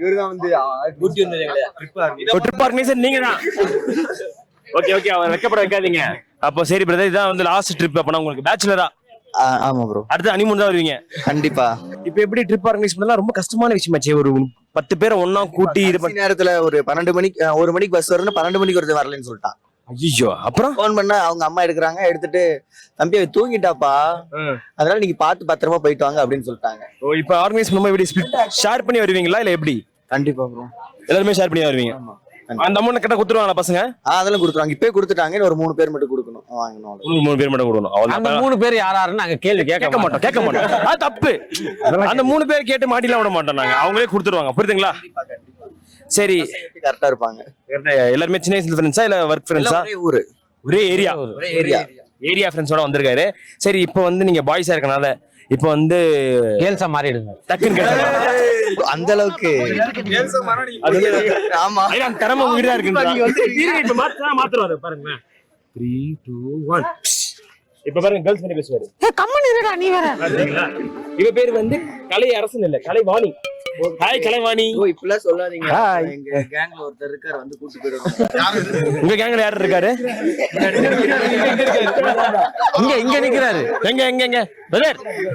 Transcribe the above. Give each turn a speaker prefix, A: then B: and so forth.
A: இவருதான் வந்து கூட்டி வந்தது
B: ட்ரிப் ஆர்கனைசர் நீங்க தான். ஓகே ஓகே, அவர் வெக்கப்பட வைக்காதீங்க. அப்போ சரி பிரதர், இதான் வந்து லாஸ்ட் ட்ரிப். அப்பனா உங்களுக்கு பேச்சுலரா?
C: ஆமா ப்ரோ.
B: அடுத்து ஹனிமூன் தான் வருவீங்க
C: கண்டிப்பா.
B: இப்போ எப்படி ட்ரிப் ஆர்கனைஸ் பண்ணலாம்? ரொம்ப கஷ்டமான விஷயமாச்சே. ஒரு 10 பேரை ஒன்னா கூட்டி இது பண்ணி
C: நேரத்துல ஒரு 12 மணிக்கு 1 மணிக்கு பஸ் வரணும், 12 மணிக்கு ஒருத்தர் வரலன்னு சொல்லிட்டான்.
B: ஐயோ, அப்புறம்
C: போன் பண்ணா அவங்க அம்மா எடுக்கிறாங்க, எடுத்துட்டு தம்பி அவ தூங்கிட்டாப்பா, அதனால நீங்க பார்த்து பத்திரமா போயிட்டு வாங்க அப்படின்னு சொல்லிட்டாங்க.
B: ஓ, இப்போ ஆர்கனைஸ் பண்ணும்போது எப்படி ஸ்பிளிட் ஷேர் பண்ணி வருவீங்களா இல்ல எப்படி?
C: கண்டிப்பா ப்ரோ,
B: எல்லாருமே ஷேர் பண்ணி வருவீங்க. அந்த அமௌண்ட் கிட்ட கொடுத்துருவாங்களா பசங்க?
C: அதெல்லாம் கொடுத்துருவாங்க. இப்பயே கொடுத்துட்டாங்க, ஒரு 3 பேர் மட்டும் கொடுக்கணும், வாங்கணும்.
B: 3 பேர் மட்டும் கொடுக்கணும்.
D: அந்த 3 பேர் யாராருன்னு நாங்க கேள்வி கேட்க மாட்டோம்.
B: அது தப்பு. அந்த 3 பேர் கேட்டு மாட்டிலாம் விட மாட்டோம் நாங்க. அவங்களே கொடுத்துருவாங்க. புரியுதுங்களா? சரி,
C: கரெக்டா இருப்பாங்க.
B: எல்லாருமே சின்ன வயசுல ஃப்ரெண்ட்ஸா இல்ல ஒர்க் ஃப்ரெண்ட்ஸா?
C: ஊரு,
B: ஒரே ஏரியா.
C: ஏரியா
B: ஃப்ரெண்ட்ஸோட வந்திருக்காரு. சரி, இப்போ வந்து நீங்க பாய்ஸா இருக்கனால இப்போ வந்து
D: கேர்ள்ஸா மாறிடுங்க
B: டக்குன்னு கேட்கலாம்.
C: அந்த அளவுக்கு ஆமா,
B: அந்த திறமை உங்ககிட்ட தான் இருக்கு. இப்ப மாத்துறாரு பாருங்க. 3 2 1. இப்ப பாருங்க, கேர்ள்ஸ் பண்ணி பேசுவாரு.
D: கம்மன் இருடா நீ வேற.
B: இவ பேர் வந்து கலை அரசன் இல்ல, கலைவாணி. ஹாய் கலைவாணி.
C: ஓ இப்பலாம் சொல்லாதீங்க. எங்க கேங்ல ஒருத்தர் இருக்காரு, வந்து கூட்டி போயிடுவாங்க.
B: உங்க கேங்ல யார் இருக்காரு?
D: இங்க நிக்கிறாரு.
B: எங்க பிரதர்?